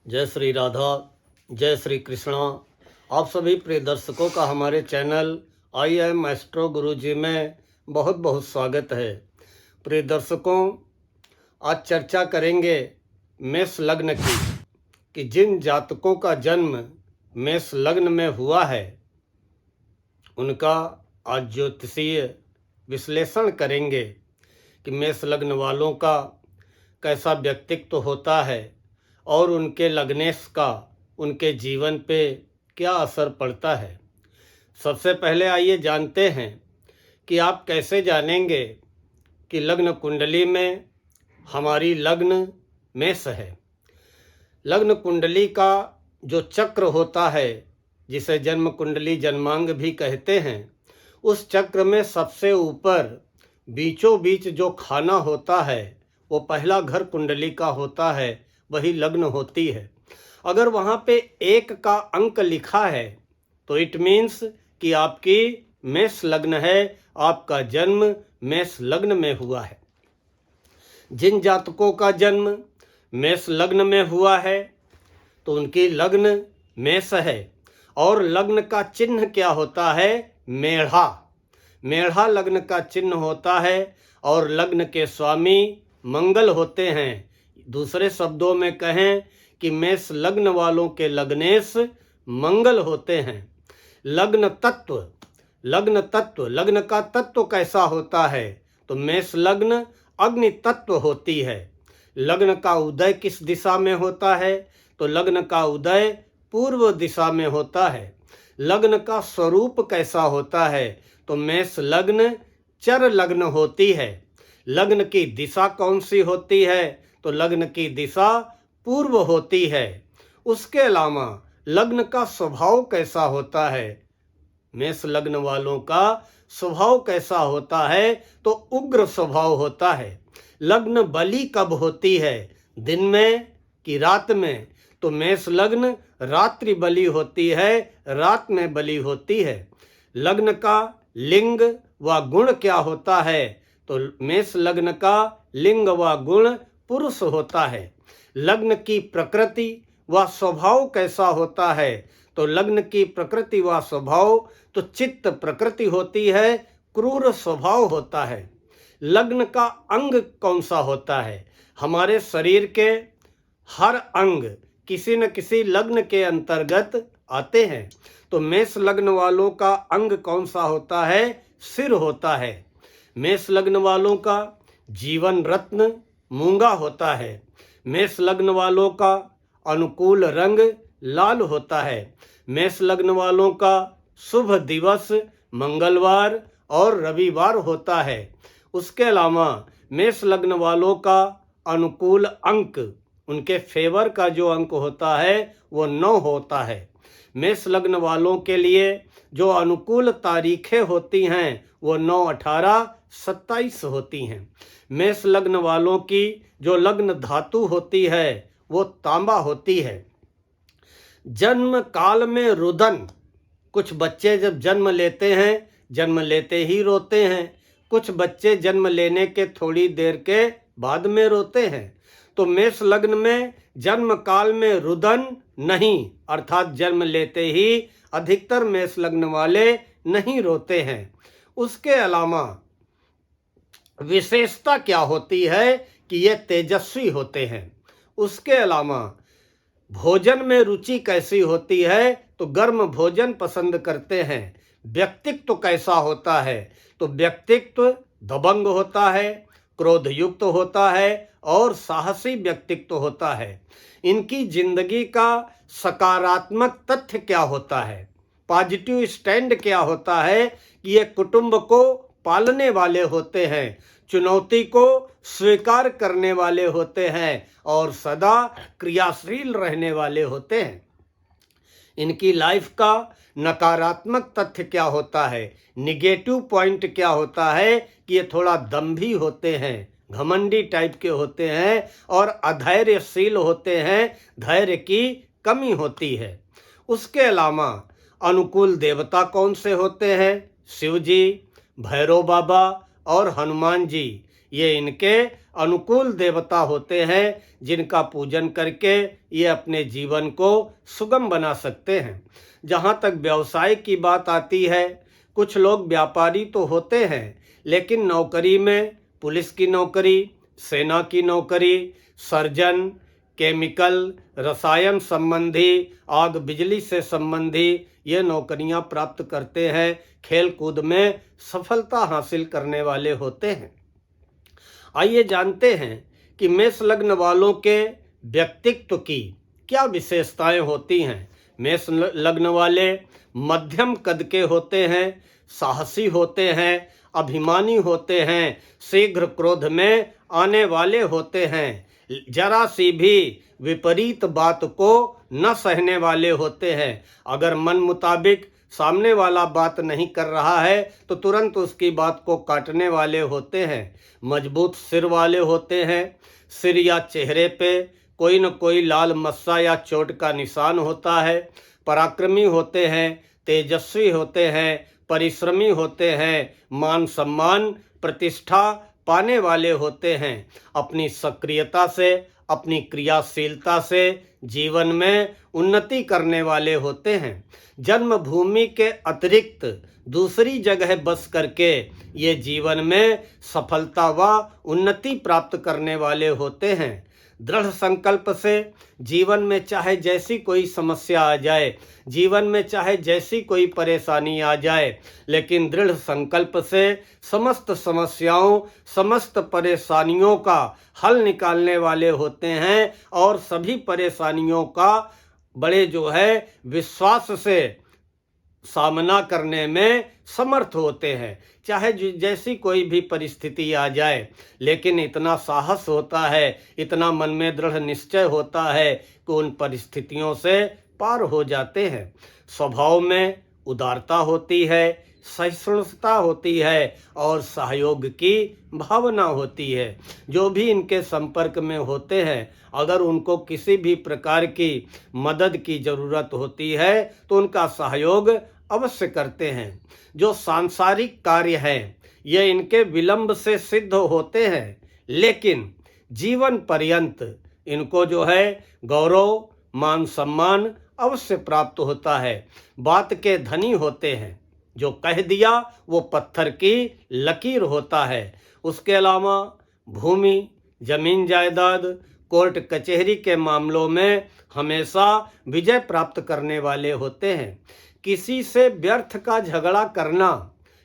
जय श्री राधा, जय श्री कृष्णा। आप सभी प्रिय दर्शकों का हमारे चैनल आई एम एस्ट्रो गुरुजी में बहुत बहुत स्वागत है। प्रिय दर्शकों, आज चर्चा करेंगे मेष लग्न की कि जिन जातकों का जन्म मेष लग्न में हुआ है उनका आज ज्योतिषीय विश्लेषण करेंगे कि मेष लग्न वालों का कैसा व्यक्तित्व होता है और उनके लग्नेश का उनके जीवन पे क्या असर पड़ता है। सबसे पहले आइए जानते हैं कि आप कैसे जानेंगे कि लग्न कुंडली में हमारी लग्न मेष है। लग्न कुंडली का जो चक्र होता है, जिसे जन्म कुंडली जन्मांग भी कहते हैं, उस चक्र में सबसे ऊपर बीचों बीच जो खाना होता है वो पहला घर कुंडली का होता है, वही लग्न होती है। अगर वहाँ पे 1 का अंक लिखा है तो इट मीन्स कि आपकी मेष लग्न है, आपका जन्म मेष लग्न में हुआ है। जिन जातकों का जन्म मेष लग्न में हुआ है तो उनकी लग्न मेष है। और लग्न का चिन्ह क्या होता है? मेढ़ा। मेढ़ा लग्न का चिन्ह होता है और लग्न के स्वामी मंगल होते हैं। दूसरे शब्दों में कहें कि मेष लग्न वालों के लग्नेश मंगल होते हैं। लग्न तत्व, लग्न का तत्व कैसा होता है? तो मेष लग्न अग्नि तत्व होती है। लग्न का उदय किस दिशा में होता है? तो लग्न का उदय पूर्व दिशा में होता है। लग्न का स्वरूप कैसा होता है? तो मेष लग्न चर लग्न होती है। लग्न की दिशा कौन सी होती है? तो लग्न की दिशा पूर्व होती है। उसके अलावा लग्न का स्वभाव कैसा होता है? मेष लग्न वालों का स्वभाव कैसा होता है? तो उग्र स्वभाव होता है। लग्न बली कब होती है? दिन में कि रात में? तो मेष लग्न रात्रि बली होती है, रात में बली होती है। लग्न का लिंग व गुण क्या होता है? तो मेष लग्न का लिंग व गुण पुरुष होता है। लग्न की प्रकृति व स्वभाव कैसा होता है? तो लग्न की प्रकृति व स्वभाव तो चित्त प्रकृति होती है, क्रूर स्वभाव होता है। लग्न का अंग कौन सा होता है? हमारे शरीर के हर अंग किसी न किसी लग्न के अंतर्गत आते हैं। तो मेष लग्न वालों का अंग कौन सा होता है? सिर होता है। मेष लग्न वालों का जीवन रत्न मूंगा होता है। मेष लग्न वालों का अनुकूल रंग लाल होता है। मेष लग्न वालों का शुभ दिवस मंगलवार और रविवार होता है। उसके अलावा मेष लग्न वालों का अनुकूल अंक, उनके फेवर का जो अंक होता है वो 9 होता है। मेष लग्न वालों के लिए जो अनुकूल तारीखें होती हैं वो 9, 18, 27 होती हैं। मेष लग्न वालों की जो लग्न धातु होती है वो तांबा होती है। जन्म काल में रुदन, कुछ बच्चे जब जन्म लेते हैं, जन्म लेते ही रोते हैं। कुछ बच्चे जन्म लेने के थोड़ी देर के बाद में रोते हैं। तो मेष लग्न में जन्म काल में रुदन नहीं, अर्थात जन्म लेते ही अधिकतर मेष लग्न वाले नहीं रोते हैं। उसके अलावा विशेषता क्या होती है कि ये तेजस्वी होते हैं। उसके अलावा भोजन में रुचि कैसी होती है? तो गर्म भोजन पसंद करते हैं। व्यक्तित्व कैसा होता है? तो व्यक्तित्व दबंग होता है, क्रोध युक्त होता है और साहसी व्यक्तित्व होता है। इनकी जिंदगी का सकारात्मक तथ्य क्या होता है? पॉजिटिव स्टैंड क्या होता है कि ये कुटुंब को पालने वाले होते हैं, चुनौती को स्वीकार करने वाले होते हैं और सदा क्रियाशील रहने वाले होते हैं। इनकी लाइफ का नकारात्मक तथ्य क्या होता है? निगेटिव पॉइंट क्या होता है कि ये थोड़ा दंभी होते हैं, घमंडी टाइप के होते हैं और अधैर्यशील होते हैं, धैर्य की कमी होती है। उसके अलावा अनुकूल देवता कौन से होते हैं? शिव जी, भैरव बाबा और हनुमान जी। ये इनके अनुकूल देवता होते हैं, जिनका पूजन करके ये अपने जीवन को सुगम बना सकते हैं। जहाँ तक व्यवसाय की बात आती है, कुछ लोग व्यापारी तो होते हैं, लेकिन नौकरी में पुलिस की नौकरी, सेना की नौकरी, सर्जन, केमिकल, रसायन संबंधी, आग बिजली से संबंधी ये नौकरियां प्राप्त करते हैं। खेल कूद में सफलता हासिल करने वाले होते हैं। आइए जानते हैं कि मेष लग्न वालों के व्यक्तित्व की क्या विशेषताएं होती हैं। मेष लग्न वाले मध्यम कद के होते हैं, साहसी होते हैं, अभिमानी होते हैं, शीघ्र क्रोध में आने वाले होते हैं, जरा सी भी विपरीत बात को न सहने वाले होते हैं। अगर मन मुताबिक सामने वाला बात नहीं कर रहा है तो तुरंत उसकी बात को काटने वाले होते हैं। मजबूत सिर वाले होते हैं, सिर या चेहरे पे कोई न कोई लाल मस्सा या चोट का निशान होता है। पराक्रमी होते हैं, तेजस्वी होते हैं, परिश्रमी होते हैं, मान सम्मान प्रतिष्ठा पाने वाले होते हैं। अपनी सक्रियता से, अपनी क्रियाशीलता से जीवन में उन्नति करने वाले होते हैं। जन्मभूमि के अतिरिक्त दूसरी जगह बस करके ये जीवन में सफलता व उन्नति प्राप्त करने वाले होते हैं। दृढ़ संकल्प से जीवन में चाहे जैसी कोई समस्या आ जाए, जीवन में चाहे जैसी कोई परेशानी आ जाए, लेकिन दृढ़ संकल्प से समस्त समस्याओं, समस्त परेशानियों का हल निकालने वाले होते हैं और सभी परेशानियों का बड़े विश्वास से सामना करने में समर्थ होते हैं, चाहे जैसी कोई भी परिस्थिति आ जाए। लेकिन इतना साहस होता है, इतना मन में दृढ़ निश्चय होता है कि उन परिस्थितियों से पार हो जाते हैं। स्वभाव में उदारता होती है, सहिष्णुता होती है और सहयोग की भावना होती है। जो भी इनके संपर्क में होते हैं, अगर उनको किसी भी प्रकार की मदद की ज़रूरत होती है तो उनका सहयोग अवश्य करते हैं। जो सांसारिक कार्य हैं ये इनके विलंब से सिद्ध होते हैं, लेकिन जीवन पर्यंत इनको गौरव, मान सम्मान अवश्य प्राप्त होता है। बात के धनी होते हैं, जो कह दिया वो पत्थर की लकीर होता है। उसके अलावा भूमि, जमीन जायदाद, कोर्ट कचहरी के मामलों में हमेशा विजय प्राप्त करने वाले होते हैं। किसी से व्यर्थ का झगड़ा करना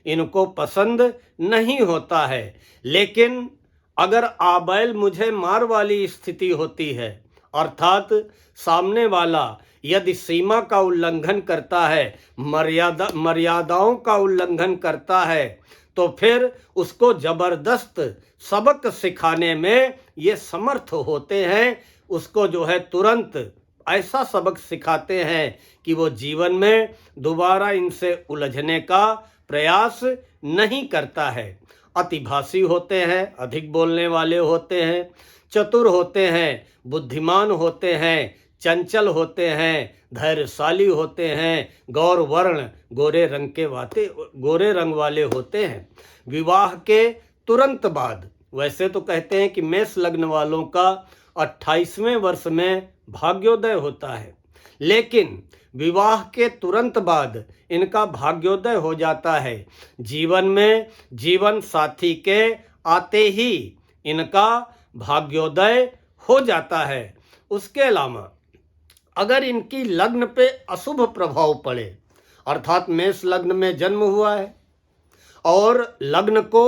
इनको पसंद नहीं होता है, लेकिन अगर आबैल मुझे मार वाली स्थिति होती है, अर्थात सामने वाला यदि सीमा का उल्लंघन करता है, मर्यादाओं का उल्लंघन करता है, तो फिर उसको जबरदस्त सबक सिखाने में ये समर्थ होते हैं। उसको तुरंत ऐसा सबक सिखाते हैं कि वो जीवन में दोबारा इनसे उलझने का प्रयास नहीं करता है। अतिभाषी होते हैं, अधिक बोलने वाले होते हैं, चतुर होते हैं, बुद्धिमान होते हैं, चंचल होते हैं, धैर्यशाली होते हैं, गौर वर्ण गोरे रंग वाले होते हैं। विवाह के तुरंत बाद, वैसे तो कहते हैं कि मेष लग्न वालों का 28वें वर्ष में भाग्योदय होता है, लेकिन विवाह के तुरंत बाद इनका भाग्योदय हो जाता है। जीवन में जीवन साथी के आते ही इनका भाग्योदय हो जाता है। उसके अलावा अगर इनकी लग्न पे अशुभ प्रभाव पड़े, अर्थात मेष लग्न में जन्म हुआ है और लग्न को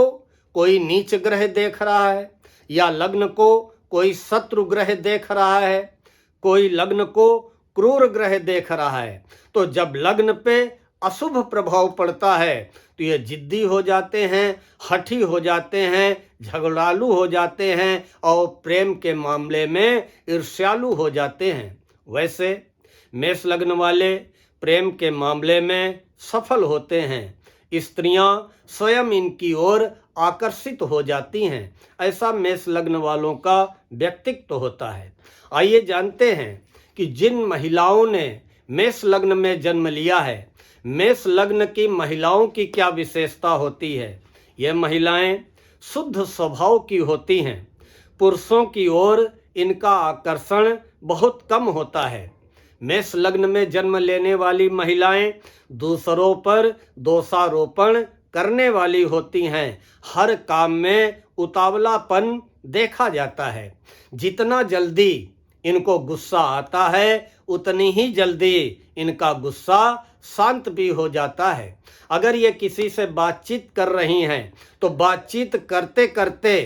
कोई नीच ग्रह देख रहा है, या लग्न को कोई शत्रु ग्रह देख रहा है, कोई लग्न को क्रूर ग्रह देख रहा है, तो जब लग्न पे अशुभ प्रभाव पड़ता है तो ये जिद्दी हो जाते हैं, हठी हो जाते हैं, झगड़ालू हो जाते हैं और प्रेम के मामले में ईर्ष्यालु हो जाते हैं। वैसे मेष लग्न वाले प्रेम के मामले में सफल होते हैं। स्त्रियां स्वयं इनकी ओर आकर्षित हो जाती हैं। ऐसा मेष लग्न वालों का व्यक्तित्व होता है। आइए जानते हैं कि जिन महिलाओं ने मेष लग्न में जन्म लिया है, मेष लग्न की महिलाओं की क्या विशेषता होती है। यह महिलाएं शुद्ध स्वभाव की होती हैं। पुरुषों की ओर इनका आकर्षण बहुत कम होता है। मेष लग्न में जन्म लेने वाली महिलाएं दूसरों पर दोषारोपण करने वाली होती हैं। हर काम में उतावलापन देखा जाता है। जितना जल्दी इनको गुस्सा आता है उतनी ही जल्दी इनका गुस्सा शांत भी हो जाता है। अगर ये किसी से बातचीत कर रही हैं तो बातचीत करते करते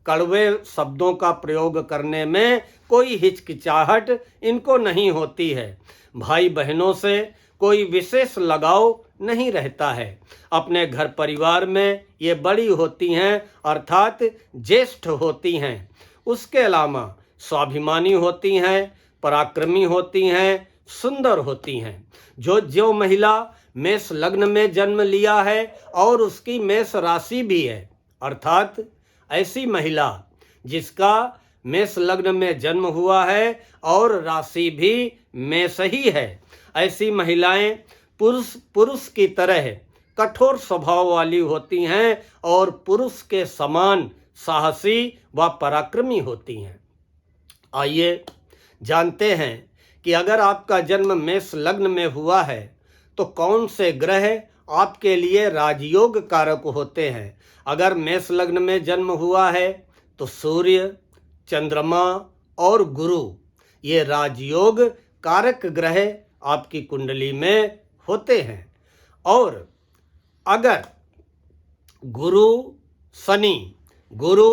कड़वे शब्दों का प्रयोग करने में कोई हिचकिचाहट इनको नहीं होती है। भाई बहनों से कोई विशेष लगाव नहीं रहता है। अपने घर परिवार में ये बड़ी होती हैं अर्थात ज्येष्ठ होती हैं। उसके अलावा स्वाभिमानी होती हैं, पराक्रमी होती हैं, सुंदर होती हैं। जो महिला मेष लग्न में जन्म लिया है और उसकी मेष राशि भी है, अर्थात ऐसी महिला जिसका मेष लग्न में जन्म हुआ है और राशि भी मेष ही है, ऐसी महिलाएं पुरुष की तरह कठोर स्वभाव वाली होती हैं और पुरुष के समान साहसी व पराक्रमी होती हैं। आइए जानते हैं कि अगर आपका जन्म मेष लग्न में हुआ है तो कौन से ग्रह आपके लिए राजयोग कारक होते हैं। अगर मेष लग्न में जन्म हुआ है तो सूर्य, चंद्रमा और गुरु ये राजयोग कारक ग्रह आपकी कुंडली में होते हैं। और अगर गुरु शनि, गुरु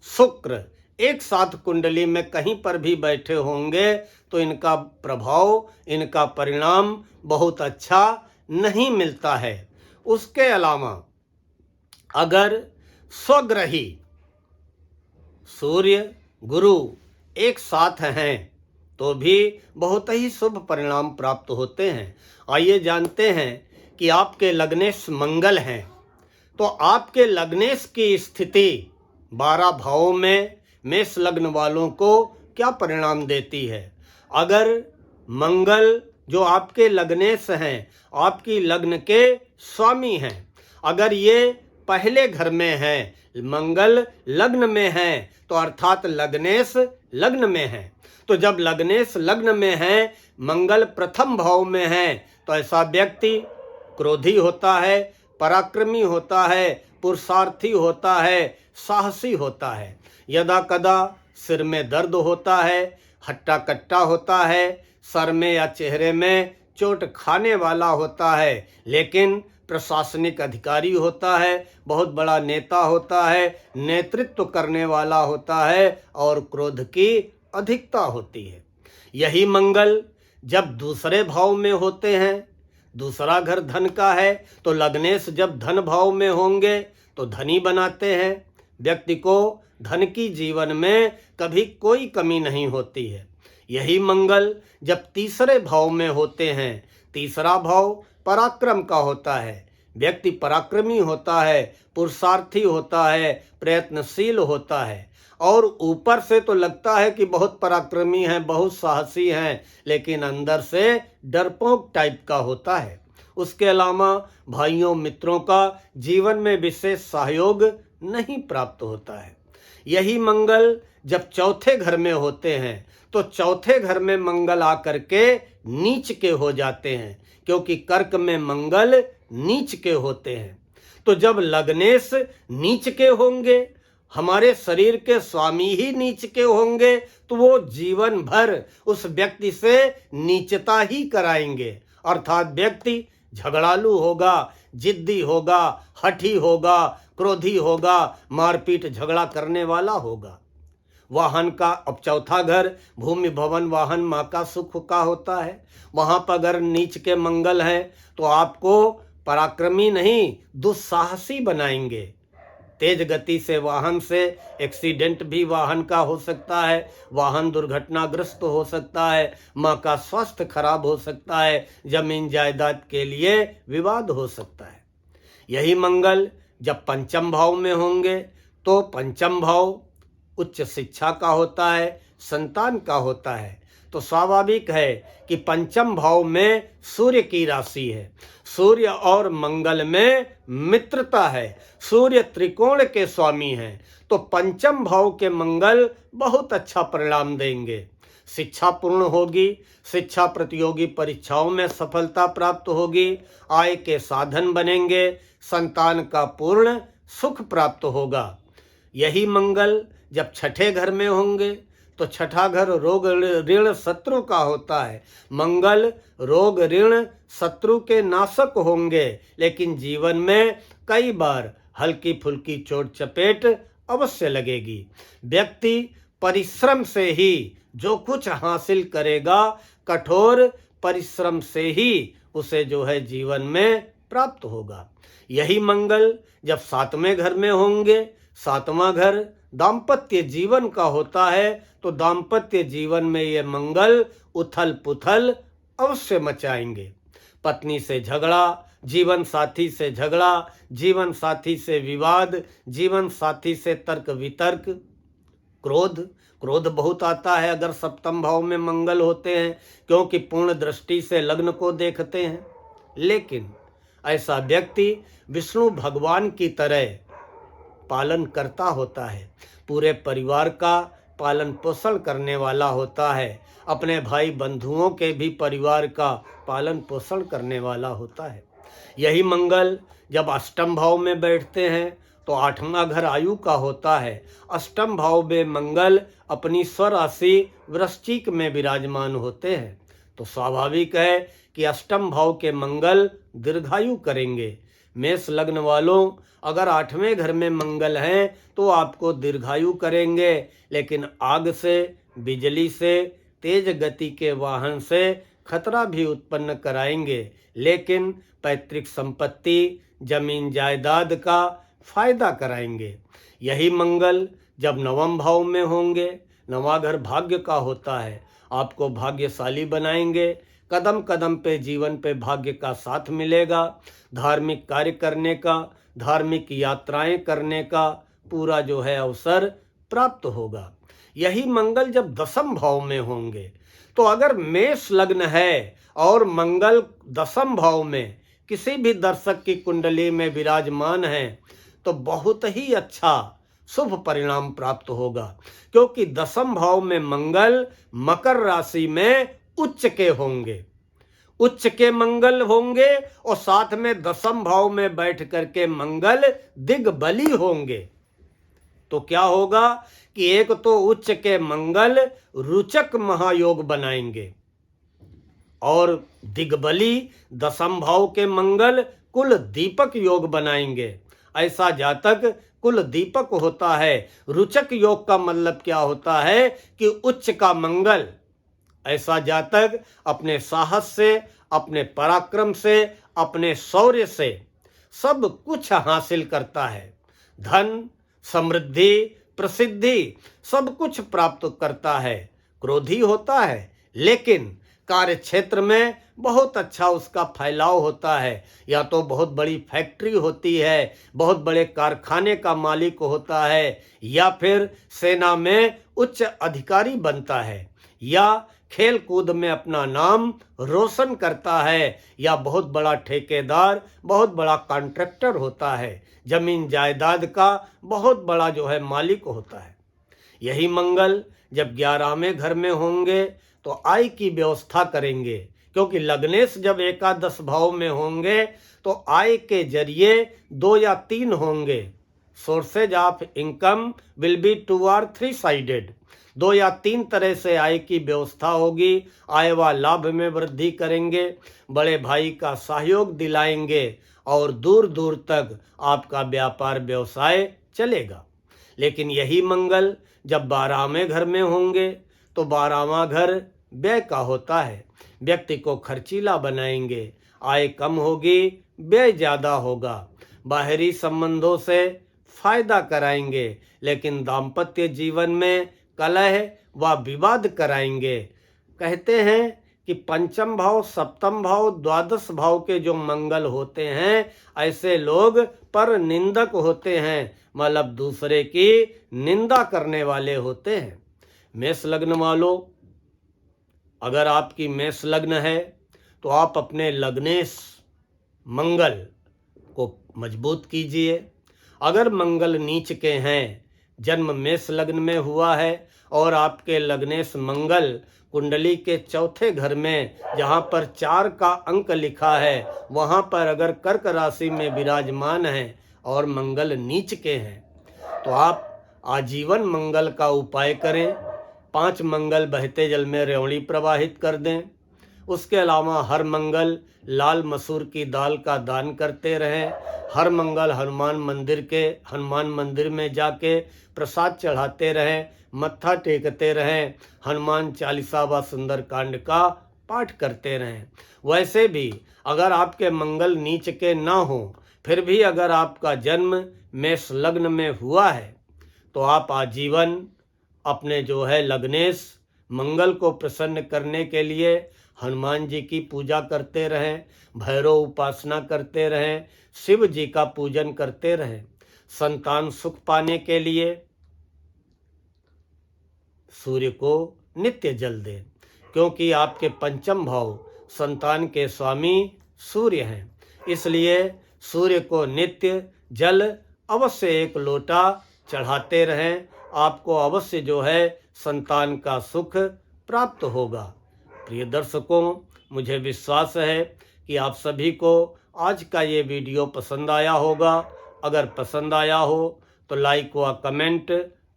शुक्र एक साथ कुंडली में कहीं पर भी बैठे होंगे तो इनका प्रभाव, इनका परिणाम बहुत अच्छा नहीं मिलता है। उसके अलावा अगर स्वग्रही सूर्य, गुरु एक साथ हैं तो भी बहुत ही शुभ परिणाम प्राप्त होते हैं। आइए जानते हैं कि आपके लग्नेश मंगल हैं तो आपके लग्नेश की स्थिति 12 भावों में मेष लग्न वालों को क्या परिणाम देती है। अगर मंगल जो आपके लग्नेश हैं, आपकी लग्न के स्वामी हैं, अगर ये पहले घर में हैं, मंगल लग्न में हैं तो अर्थात लग्नेश लग्न में है। तो जब लग्नेश लग्न में है, मंगल प्रथम भाव में है तो ऐसा व्यक्ति क्रोधी होता है, पराक्रमी होता है, पुरुषार्थी होता है, साहसी होता है। यदा कदा सिर में दर्द होता है, हट्टा कट्टा होता है, सर में या चेहरे में चोट खाने वाला होता है, लेकिन प्रशासनिक अधिकारी होता है, बहुत बड़ा नेता होता है, नेतृत्व करने वाला होता है और क्रोध की अधिकता होती है। यही मंगल जब दूसरे भाव में होते हैं, दूसरा घर धन का है तो लग्नेश जब धन भाव में होंगे तो धनी बनाते हैं। व्यक्ति को धन की जीवन में कभी कोई कमी नहीं होती है। यही मंगल जब तीसरे भाव में होते हैं, तीसरा भाव पराक्रम का होता है, व्यक्ति पराक्रमी होता है, पुरुषार्थी होता है, प्रयत्नशील होता है और ऊपर से तो लगता है कि बहुत पराक्रमी है, बहुत साहसी हैं, लेकिन अंदर से डरपोक टाइप का होता है। उसके अलावा भाइयों मित्रों का जीवन में विशेष सहयोग नहीं प्राप्त होता है। यही मंगल जब चौथे घर में होते हैं तो चौथे घर में मंगल आकर के नीच के हो जाते हैं, क्योंकि कर्क में मंगल नीच के होते हैं। तो जब लग्नेश नीच के होंगे, हमारे शरीर के स्वामी ही नीच के होंगे, तो वो जीवन भर उस व्यक्ति से नीचता ही कराएंगे। अर्थात व्यक्ति झगड़ालू होगा, जिद्दी होगा, हठी होगा, क्रोधी होगा, मारपीट झगड़ा करने वाला होगा। वाहन का अब चौथा घर भूमि भवन वाहन माँ का सुख का होता है, वहाँ पर अगर नीच के मंगल है तो आपको पराक्रमी नहीं दुस्साहसी बनाएंगे। तेज गति से वाहन से एक्सीडेंट भी वाहन का हो सकता है, वाहन दुर्घटनाग्रस्त हो सकता है, माँ का स्वास्थ्य खराब हो सकता है, जमीन जायदाद के लिए विवाद हो सकता है। यही मंगल जब पंचम भाव में होंगे तो पंचम भाव उच्च शिक्षा का होता है, संतान का होता है। तो स्वाभाविक है कि पंचम भाव में सूर्य की राशि है, सूर्य और मंगल में मित्रता है, सूर्य त्रिकोण के स्वामी हैं, तो पंचम भाव के मंगल बहुत अच्छा परिणाम देंगे। शिक्षा पूर्ण होगी, शिक्षा प्रतियोगी परीक्षाओं में सफलता प्राप्त होगी, आय के साधन बनेंगे, संतान का पूर्ण सुख प्राप्त होगा। यही मंगल जब छठे घर में होंगे तो छठा घर रोग ऋण शत्रु का होता है। मंगल रोग ऋण शत्रु के नाशक होंगे, लेकिन जीवन में कई बार हल्की फुल्की चोट चपेट अवश्य लगेगी। व्यक्ति परिश्रम से ही जो कुछ हासिल करेगा, कठोर परिश्रम से ही उसे जो है जीवन में प्राप्त होगा। यही मंगल जब सातवें घर में होंगे, सातवां घर दाम्पत्य जीवन का होता है, तो दाम्पत्य जीवन में ये मंगल उथल पुथल अवश्य मचाएंगे। पत्नी से झगड़ा, जीवन साथी से झगड़ा, जीवन साथी से विवाद, जीवन साथी से तर्क वितर्क, क्रोध बहुत आता है अगर सप्तम भाव में मंगल होते हैं, क्योंकि पूर्ण दृष्टि से लग्न को देखते हैं। लेकिन ऐसा व्यक्ति विष्णु भगवान की तरह पालन करता होता है, पूरे परिवार का पालन पोषण करने वाला होता है, अपने भाई बंधुओं के भी परिवार का पालन पोषण करने वाला होता है। यही मंगल जब अष्टम भाव में बैठते हैं तो आठवां घर आयु का होता है। अष्टम भाव में मंगल अपनी स्वराशि वृश्चिक में विराजमान होते हैं, तो स्वाभाविक है कि अष्टम भाव के मंगल दीर्घायु करेंगे। मेष लग्न वालों, अगर आठवें घर में मंगल हैं तो आपको दीर्घायु करेंगे, लेकिन आग से, बिजली से, तेज गति के वाहन से खतरा भी उत्पन्न कराएंगे। लेकिन पैतृक संपत्ति, जमीन जायदाद का फायदा कराएंगे। यही मंगल जब नवम भाव में होंगे, नवा घर भाग्य का होता है, आपको भाग्यशाली बनाएंगे। कदम कदम पे जीवन पे भाग्य का साथ मिलेगा। धार्मिक कार्य करने का, धार्मिक यात्राएं करने का पूरा जो है अवसर प्राप्त होगा। यही मंगल जब दसम भाव में होंगे, तो अगर मेष लग्न है और मंगल दसम भाव में किसी भी दर्शक की कुंडली में विराजमान है, तो बहुत ही अच्छा शुभ परिणाम प्राप्त होगा, क्योंकि दसम भाव में मंगल मकर राशि में उच्च के होंगे, उच्च के मंगल होंगे, और साथ में दसम भाव में बैठ करके मंगल दिग्बली होंगे। तो क्या होगा कि एक तो उच्च के मंगल रुचक महायोग बनाएंगे, और दिग्बली दसम भाव के मंगल कुल दीपक योग बनाएंगे। ऐसा जातक कुल दीपक होता है। रुचक योग का मतलब क्या होता है कि उच्च का मंगल, ऐसा जातक अपने साहस से, अपने पराक्रम से, अपने शौर्य से सब कुछ हासिल करता है। धन, समृद्धि, प्रसिद्धि सब कुछ प्राप्त करता है। क्रोधी होता है, लेकिन कार्य क्षेत्र में बहुत अच्छा उसका फैलाव होता है। या तो बहुत बड़ी फैक्ट्री होती है, बहुत बड़े कारखाने का मालिक होता है, या फिर सेना में उच्च अधिकारी बनता है, या खेल कूद में अपना नाम रोशन करता है, या बहुत बड़ा ठेकेदार, बहुत बड़ा कॉन्ट्रैक्टर होता है, जमीन जायदाद का बहुत बड़ा जो है मालिक होता है। यही मंगल जब 11वें घर में होंगे तो आय की व्यवस्था करेंगे, क्योंकि लग्नेश जब एकादश भाव में होंगे तो आय के जरिए 2 या 3 होंगे। Sources of income will be 2 और 3 साइडेड। 2 या 3 तरह से आय की व्यवस्था होगी। आय व लाभ में वृद्धि करेंगे, बड़े भाई का सहयोग दिलाएंगे, और दूर दूर तक आपका व्यापार व्यवसाय चलेगा। लेकिन यही मंगल जब 12वें घर में होंगे तो 12वां घर व्यय का होता है। व्यक्ति को खर्चीला बनाएंगे, आय कम होगी, व्यय ज़्यादा होगा। बाहरी संबंधों से फायदा कराएंगे, लेकिन दाम्पत्य जीवन में कलह व विवाद कराएंगे। कहते हैं कि पंचम भाव, सप्तम भाव, द्वादश भाव के जो मंगल होते हैं, ऐसे लोग पर निंदक होते हैं, मतलब दूसरे की निंदा करने वाले होते हैं। मेष लग्न वालों, अगर आपकी मेष लग्न है तो आप अपने लग्नेश मंगल को मजबूत कीजिए। अगर मंगल नीच के हैं, जन्म मेष लग्न में हुआ है और आपके लग्नेश मंगल कुंडली के चौथे घर में जहाँ पर 4 का अंक लिखा है वहाँ पर अगर कर्क राशि में विराजमान है और मंगल नीच के हैं तो आप आजीवन मंगल का उपाय करें। 5 मंगल बहते जल में रेवड़ी प्रवाहित कर दें। उसके अलावा हर मंगल लाल मसूर की दाल का दान करते रहें। हर मंगल हनुमान मंदिर में जाके प्रसाद चढ़ाते रहें, मत्था टेकते रहें, हनुमान चालीसा व सुंदर कांड का पाठ करते रहें। वैसे भी अगर आपके मंगल नीच के ना हो, फिर भी अगर आपका जन्म मेष लग्न में हुआ है तो आप आजीवन अपने जो है लग्नेश मंगल को प्रसन्न करने के लिए हनुमान जी की पूजा करते रहें, भैरव उपासना करते रहें, शिव जी का पूजन करते रहें। संतान सुख पाने के लिए सूर्य को नित्य जल दें, क्योंकि आपके पंचम भाव संतान के स्वामी सूर्य हैं। इसलिए सूर्य को नित्य जल अवश्य 1 लोटा चढ़ाते रहें। आपको अवश्य जो है संतान का सुख प्राप्त होगा। प्रिय दर्शकों, मुझे विश्वास है कि आप सभी को आज का ये वीडियो पसंद आया होगा। अगर पसंद आया हो तो लाइक व कमेंट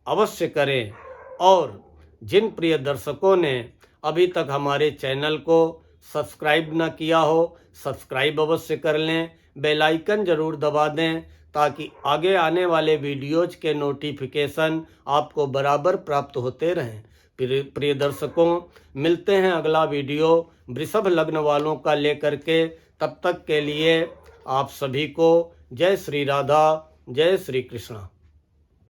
अवश्य करें और जिन प्रिय दर्शकों ने अभी तक हमारे चैनल को सब्सक्राइब न किया हो, सब्सक्राइब अवश्य कर लें, बेल आइकन जरूर दबा दें ताकि आगे आने वाले वीडियोज के नोटिफिकेशन आपको बराबर प्राप्त होते रहें। प्रिय दर्शकों, मिलते हैं अगला वीडियो वृषभ लग्न वालों का लेकर के। तब तक के लिए आप सभी को जय श्री राधा, जय श्री कृष्णा।